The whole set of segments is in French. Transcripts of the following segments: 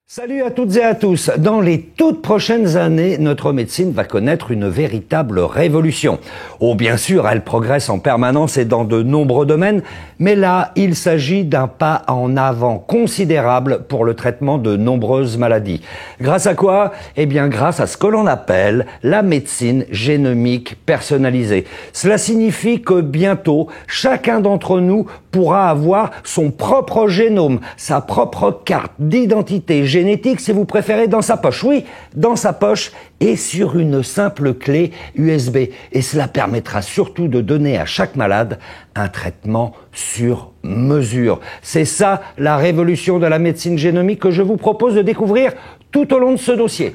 Salut à toutes et à tous. Dans les toutes prochaines années, notre médecine va connaître une véritable révolution. Oh, bien sûr, elle progresse en permanence et dans de nombreux domaines, mais là, il s'agit d'un pas en avant considérable pour le traitement de nombreuses maladies. Grâce à quoi? Eh bien, grâce à ce que l'on appelle la médecine génomique personnalisée. Cela signifie que bientôt, chacun d'entre nous pourra avoir son propre génome, sa propre carte d'identité génétique, si vous préférez, dans sa poche. Oui, dans sa poche et sur une simple clé USB. Et cela permettra surtout de donner à chaque malade un traitement sur mesure. C'est ça la révolution de la médecine génomique que je vous propose de découvrir tout au long de ce dossier.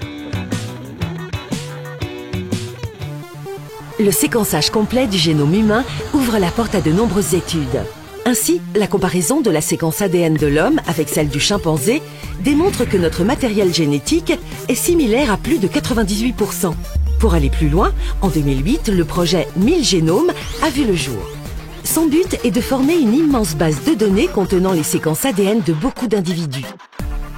Le séquençage complet du génome humain ouvre la porte à de nombreuses études. Ainsi, la comparaison de la séquence ADN de l'homme avec celle du chimpanzé démontre que notre matériel génétique est similaire à plus de 98%. Pour aller plus loin, en 2008, le projet 1000 génomes a vu le jour. Son but est de former une immense base de données contenant les séquences ADN de beaucoup d'individus.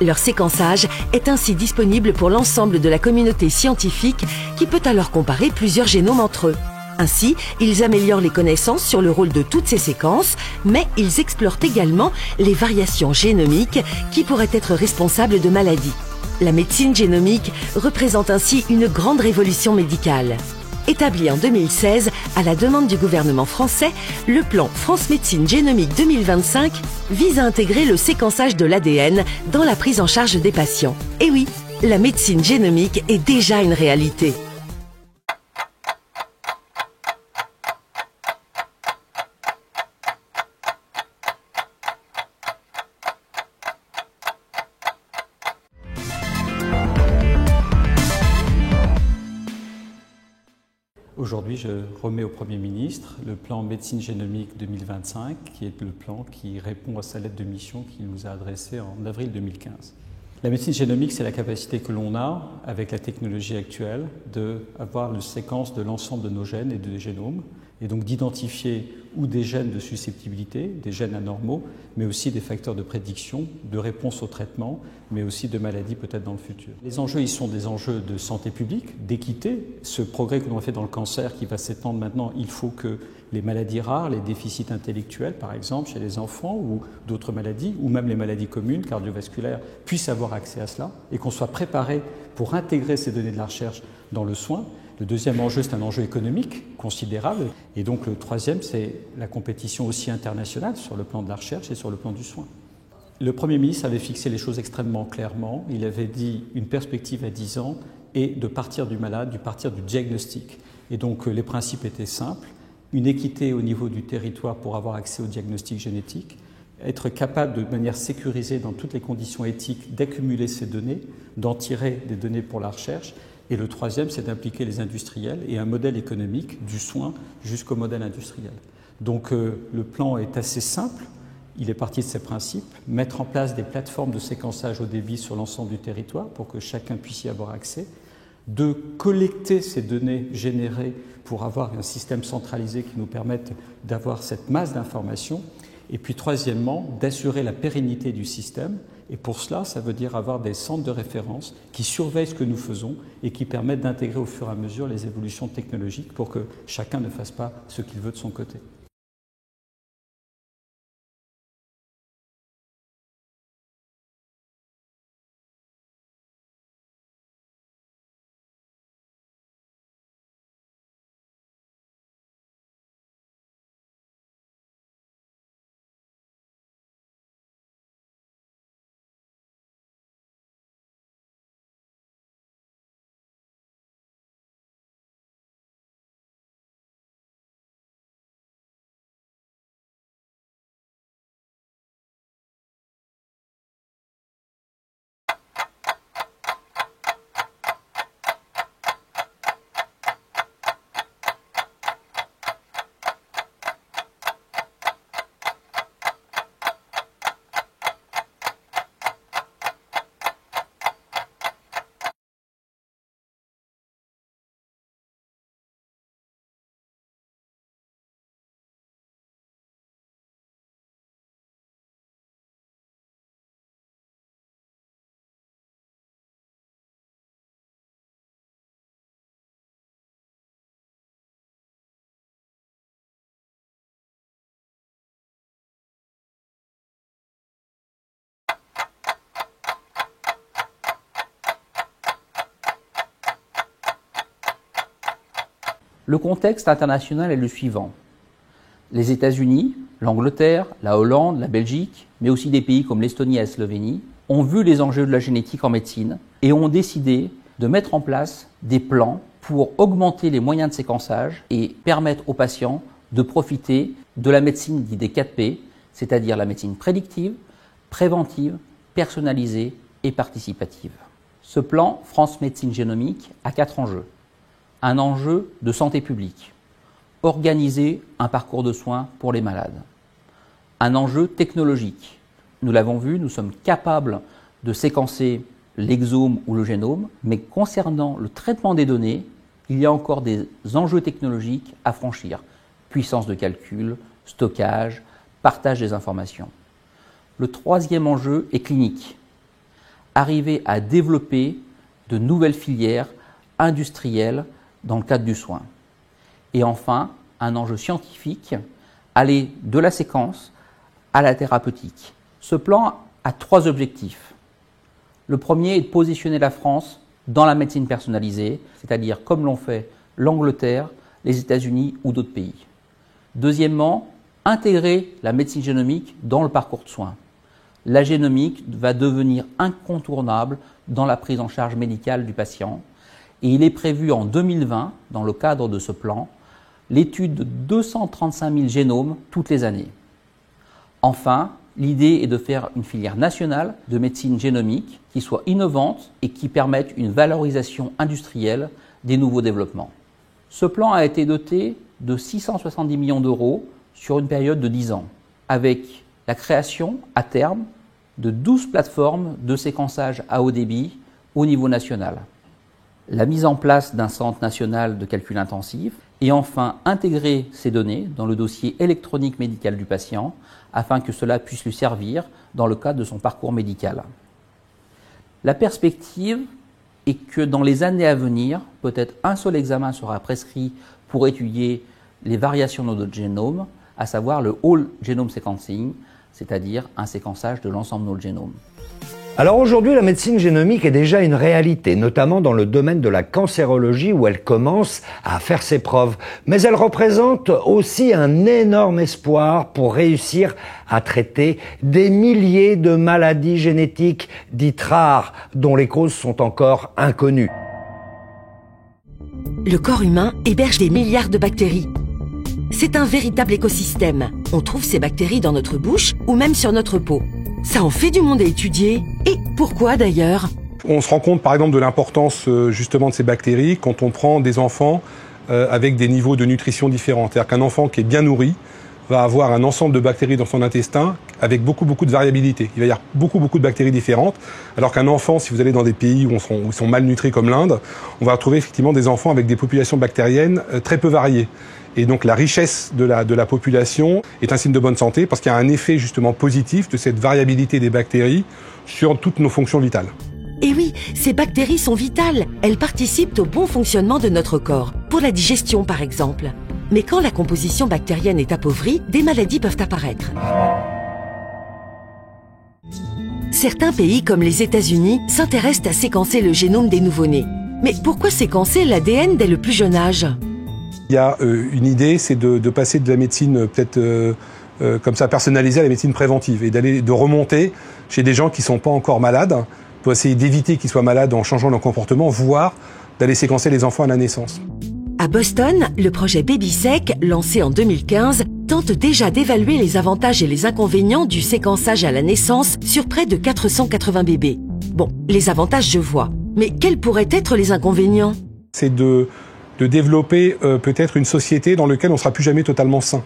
Leur séquençage est ainsi disponible pour l'ensemble de la communauté scientifique qui peut alors comparer plusieurs génomes entre eux. Ainsi, ils améliorent les connaissances sur le rôle de toutes ces séquences, mais ils explorent également les variations génomiques qui pourraient être responsables de maladies. La médecine génomique représente ainsi une grande révolution médicale. Établi en 2016, à la demande du gouvernement français, le plan France Médecine Génomique 2025 vise à intégrer le séquençage de l'ADN dans la prise en charge des patients. Et oui, la médecine génomique est déjà une réalité. Aujourd'hui, je remets au Premier ministre le plan Médecine génomique 2025, qui est le plan qui répond à sa lettre de mission qu'il nous a adressée en avril 2015. La médecine génomique, c'est la capacité que l'on a, avec la technologie actuelle, d'avoir une séquence de l'ensemble de nos gènes et de génomes, et donc d'identifier ou des gènes de susceptibilité, des gènes anormaux, mais aussi des facteurs de prédiction, de réponse au traitement, mais aussi de maladies peut-être dans le futur. Les enjeux, ils sont des enjeux de santé publique, d'équité. Ce progrès que l'on a fait dans le cancer qui va s'étendre maintenant, il faut que les maladies rares, les déficits intellectuels par exemple chez les enfants ou d'autres maladies, ou même les maladies communes cardiovasculaires, puissent avoir accès à cela et qu'on soit préparé pour intégrer ces données de la recherche dans le soin. Le deuxième enjeu, c'est un enjeu économique considérable. Et donc le troisième, c'est la compétition aussi internationale sur le plan de la recherche et sur le plan du soin. Le Premier ministre avait fixé les choses extrêmement clairement. Il avait dit une perspective à 10 ans et de partir du malade, de partir du diagnostic. Et donc les principes étaient simples. Une équité au niveau du territoire pour avoir accès au diagnostic génétique, être capable de manière sécurisée dans toutes les conditions éthiques d'accumuler ces données, d'en tirer des données pour la recherche. Et le troisième, c'est d'impliquer les industriels et un modèle économique du soin jusqu'au modèle industriel. Donc le plan est assez simple, il est parti de ces principes, mettre en place des plateformes de séquençage haut débit sur l'ensemble du territoire pour que chacun puisse y avoir accès, de collecter ces données générées pour avoir un système centralisé qui nous permette d'avoir cette masse d'informations, et puis troisièmement, d'assurer la pérennité du système. Et pour cela, ça veut dire avoir des centres de référence qui surveillent ce que nous faisons et qui permettent d'intégrer au fur et à mesure les évolutions technologiques pour que chacun ne fasse pas ce qu'il veut de son côté. Le contexte international est le suivant. Les États-Unis, l'Angleterre, la Hollande, la Belgique, mais aussi des pays comme l'Estonie et la Slovénie, ont vu les enjeux de la génétique en médecine et ont décidé de mettre en place des plans pour augmenter les moyens de séquençage et permettre aux patients de profiter de la médecine dite des 4P, c'est-à-dire la médecine prédictive, préventive, personnalisée et participative. Ce plan France Médecine Génomique a 4 enjeux. Un enjeu de santé publique, organiser un parcours de soins pour les malades. Un enjeu technologique. Nous l'avons vu, nous sommes capables de séquencer l'exome ou le génome, mais concernant le traitement des données, il y a encore des enjeux technologiques à franchir. Puissance de calcul, stockage, partage des informations. Le troisième enjeu est clinique. Arriver à développer de nouvelles filières industrielles dans le cadre du soin. Et enfin, un enjeu scientifique, aller de la séquence à la thérapeutique. Ce plan a 3 objectifs. Le premier est de positionner la France dans la médecine personnalisée, c'est-à-dire comme l'ont fait l'Angleterre, les États-Unis ou d'autres pays. Deuxièmement, intégrer la médecine génomique dans le parcours de soins. La génomique va devenir incontournable dans la prise en charge médicale du patient. Et il est prévu en 2020, dans le cadre de ce plan, l'étude de 235 000 génomes toutes les années. Enfin, l'idée est de faire une filière nationale de médecine génomique qui soit innovante et qui permette une valorisation industrielle des nouveaux développements. Ce plan a été doté de 670 millions d'euros sur une période de 10 ans, avec la création, à terme, de 12 plateformes de séquençage à haut débit au niveau national. La mise en place d'un centre national de calcul intensif et enfin intégrer ces données dans le dossier électronique médical du patient afin que cela puisse lui servir dans le cadre de son parcours médical. La perspective est que dans les années à venir, peut-être un seul examen sera prescrit pour étudier les variations de notre génome, à savoir le whole genome sequencing, c'est-à-dire un séquençage de l'ensemble de notre génome. Alors aujourd'hui, la médecine génomique est déjà une réalité, notamment dans le domaine de la cancérologie où elle commence à faire ses preuves. Mais elle représente aussi un énorme espoir pour réussir à traiter des milliers de maladies génétiques dites rares, dont les causes sont encore inconnues. Le corps humain héberge des milliards de bactéries. C'est un véritable écosystème. On trouve ces bactéries dans notre bouche ou même sur notre peau. Ça en fait du monde à étudier. Et pourquoi d'ailleurs? On se rend compte par exemple de l'importance justement de ces bactéries quand on prend des enfants avec des niveaux de nutrition différents. C'est-à-dire qu'un enfant qui est bien nourri va avoir un ensemble de bactéries dans son intestin avec beaucoup de variabilité. Il va y avoir beaucoup de bactéries différentes, alors qu'un enfant, si vous allez dans des pays où ils sont malnutris comme l'Inde, on va retrouver effectivement des enfants avec des populations bactériennes très peu variées. Et donc la richesse de la population est un signe de bonne santé parce qu'il y a un effet justement positif de cette variabilité des bactéries sur toutes nos fonctions vitales. Et oui, ces bactéries sont vitales. Elles participent au bon fonctionnement de notre corps, pour la digestion par exemple. Mais quand la composition bactérienne est appauvrie, des maladies peuvent apparaître. Certains pays comme les États-Unis s'intéressent à séquencer le génome des nouveau-nés. Mais pourquoi séquencer l'ADN dès le plus jeune âge ? Il y a une idée, c'est de passer de la médecine peut-être comme ça personnalisée à la médecine préventive et de remonter chez des gens qui ne sont pas encore malades pour essayer d'éviter qu'ils soient malades en changeant leur comportement, voire d'aller séquencer les enfants à la naissance. À Boston, le projet BabySec, lancé en 2015, tente déjà d'évaluer les avantages et les inconvénients du séquençage à la naissance sur près de 480 bébés. Bon, les avantages je vois, mais quels pourraient être les inconvénients ? C'est de développer peut-être une société dans laquelle on ne sera plus jamais totalement sain.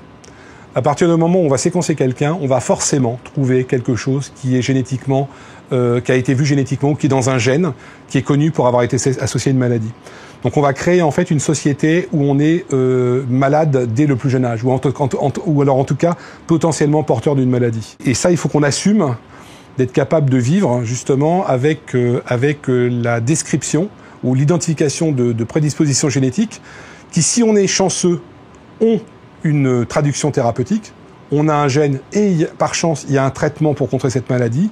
À partir du moment où on va séquencer quelqu'un, on va forcément trouver quelque chose qui est génétiquement, qui a été vu génétiquement, ou qui est dans un gène, qui est connu pour avoir été associé à une maladie. Donc on va créer en fait une société où on est malade dès le plus jeune âge, ou alors en tout cas potentiellement porteur d'une maladie. Et ça, il faut qu'on assume d'être capable de vivre justement avec la description ou l'identification de prédispositions génétiques qui, si on est chanceux, ont une traduction thérapeutique. On a un gène et par chance, il y a un traitement pour contrer cette maladie.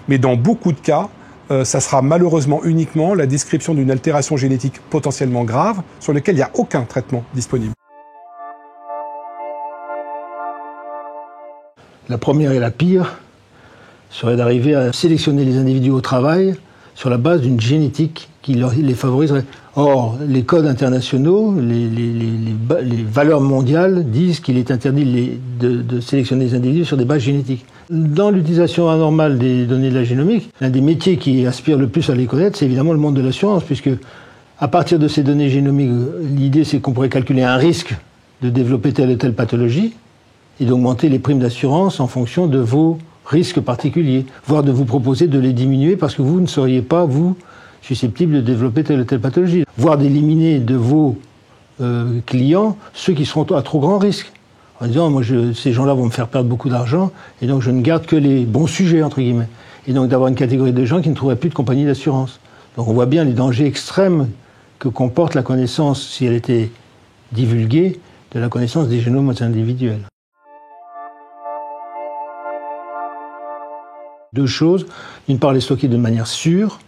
Mais dans beaucoup de cas, ça sera malheureusement uniquement la description d'une altération génétique potentiellement grave sur laquelle il n'y a aucun traitement disponible. La première et la pire serait d'arriver à sélectionner les individus au travail sur la base d'une génétique qui les favoriserait. Or, les codes internationaux, les valeurs mondiales disent qu'il est interdit de sélectionner les individus sur des bases génétiques. Dans l'utilisation anormale des données de la génomique, l'un des métiers qui aspire le plus à les connaître, c'est évidemment le monde de l'assurance, puisque à partir de ces données génomiques, l'idée c'est qu'on pourrait calculer un risque de développer telle ou telle pathologie et d'augmenter les primes d'assurance en fonction de vos risques particuliers, voire de vous proposer de les diminuer parce que vous ne seriez pas, vous, susceptible de développer telle ou telle pathologie, voire d'éliminer de vos clients ceux qui seront à trop grand risque. En disant, moi, ces gens-là vont me faire perdre beaucoup d'argent, et donc je ne garde que les bons sujets, entre guillemets. Et donc d'avoir une catégorie de gens qui ne trouveraient plus de compagnie d'assurance. Donc on voit bien les dangers extrêmes que comporte la connaissance, si elle était divulguée, de la connaissance des génomes individuels. Deux choses. D'une part, les stocker de manière sûre,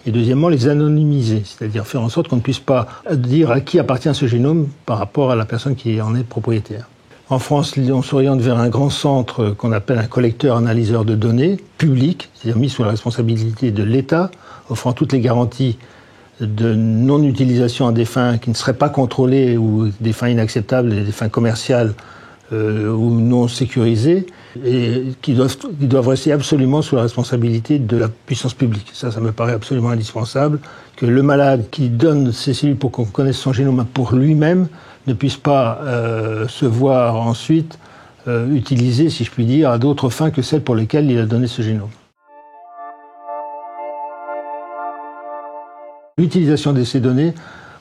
et deuxièmement, les anonymiser, c'est-à-dire faire en sorte qu'on ne puisse pas dire à qui appartient ce génome par rapport à la personne qui en est propriétaire. En France, on s'oriente vers un grand centre qu'on appelle un collecteur-analyseur de données public, c'est-à-dire mis sous la responsabilité de l'État, offrant toutes les garanties de non-utilisation à des fins qui ne seraient pas contrôlées ou des fins inacceptables, des fins commerciales ou non sécurisées, et qui doivent rester absolument sous la responsabilité de la puissance publique. Ça me paraît absolument indispensable, que le malade qui donne ses cellules pour qu'on connaisse son génome pour lui-même ne puisse pas se voir ensuite utilisé, si je puis dire, à d'autres fins que celles pour lesquelles il a donné ce génome. L'utilisation de ces données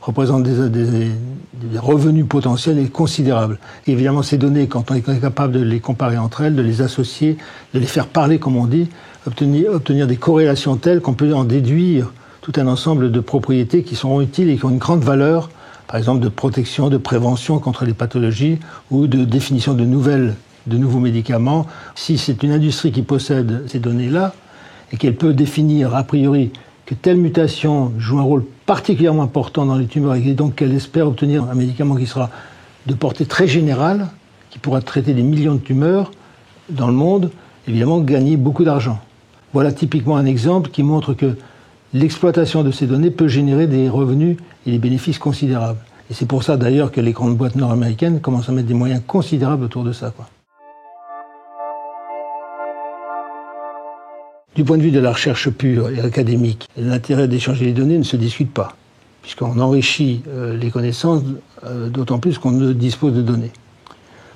représente des revenus potentiels et considérables. Et évidemment, ces données, quand on est capable de les comparer entre elles, de les associer, de les faire parler, comme on dit, obtenir des corrélations telles qu'on peut en déduire tout un ensemble de propriétés qui seront utiles et qui ont une grande valeur, par exemple de protection, de prévention contre les pathologies ou de définition de nouveaux médicaments. Si c'est une industrie qui possède ces données-là et qu'elle peut définir a priori que telle mutation joue un rôle particulièrement important dans les tumeurs et donc qu'elle espère obtenir un médicament qui sera de portée très générale, qui pourra traiter des millions de tumeurs dans le monde, évidemment gagner beaucoup d'argent. Voilà typiquement un exemple qui montre que l'exploitation de ces données peut générer des revenus et des bénéfices considérables. Et c'est pour ça d'ailleurs que les grandes boîtes nord-américaines commencent à mettre des moyens considérables autour de ça, quoi. Du point de vue de la recherche pure et académique, l'intérêt d'échanger les données ne se discute pas, puisqu'on enrichit les connaissances, d'autant plus qu'on ne dispose de données.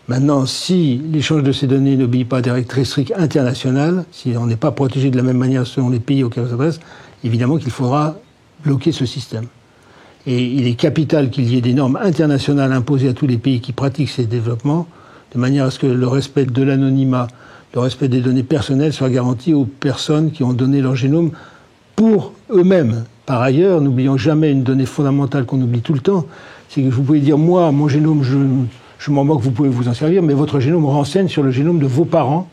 Maintenant, si l'échange de ces données n'obéit pas à des règles très strictes internationales, si on n'est pas protégé de la même manière selon les pays auxquels on s'adresse, évidemment qu'il faudra bloquer ce système. Et il est capital qu'il y ait des normes internationales imposées à tous les pays qui pratiquent ces développements, de manière à ce que le respect de l'anonymat, le respect des données personnelles soit garanti aux personnes qui ont donné leur génome pour eux-mêmes. Par ailleurs, n'oublions jamais une donnée fondamentale qu'on oublie tout le temps, c'est que vous pouvez dire, moi, mon génome, je m'en moque, vous pouvez vous en servir, mais votre génome renseigne sur le génome de vos parents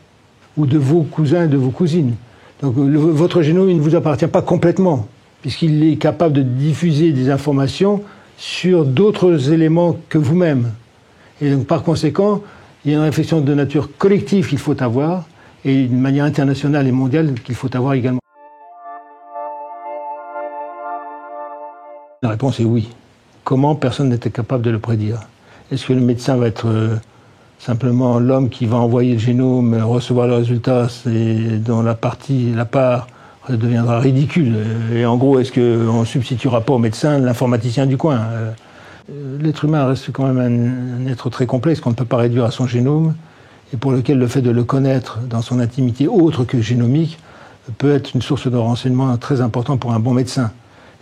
ou de vos cousins et de vos cousines. Donc votre génome, il ne vous appartient pas complètement, puisqu'il est capable de diffuser des informations sur d'autres éléments que vous-même. Et donc par conséquent, il y a une réflexion de nature collective qu'il faut avoir, et une manière internationale et mondiale qu'il faut avoir également. La réponse est oui. Comment? Personne n'était capable de le prédire. Est-ce que le médecin va être simplement l'homme qui va envoyer le génome, recevoir le résultat, dont la part deviendra ridicule? Et en gros, est-ce qu'on ne substituera pas au médecin l'informaticien du coin? L'être humain reste quand même un être très complexe qu'on ne peut pas réduire à son génome, et pour lequel le fait de le connaître dans son intimité autre que génomique peut être une source de renseignement très important pour un bon médecin.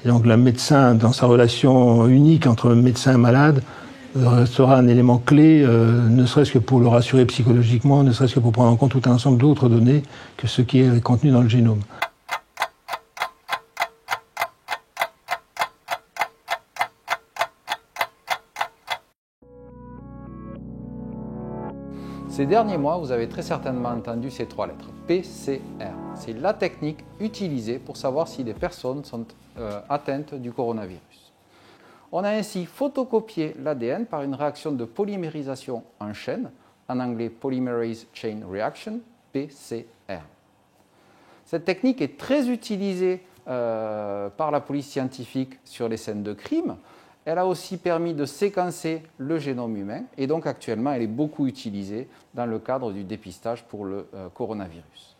Et donc le médecin, dans sa relation unique entre médecin et malade, sera un élément clé, ne serait-ce que pour le rassurer psychologiquement, ne serait-ce que pour prendre en compte tout un ensemble d'autres données que ce qui est contenu dans le génome. Ces derniers mois, vous avez très certainement entendu ces 3 lettres, PCR. C'est la technique utilisée pour savoir si des personnes sont atteintes du coronavirus. On a ainsi photocopié l'ADN par une réaction de polymérisation en chaîne, en anglais Polymerase Chain Reaction, PCR. Cette technique est très utilisée par la police scientifique sur les scènes de crime. Elle a aussi permis de séquencer le génome humain et donc actuellement elle est beaucoup utilisée dans le cadre du dépistage pour le coronavirus.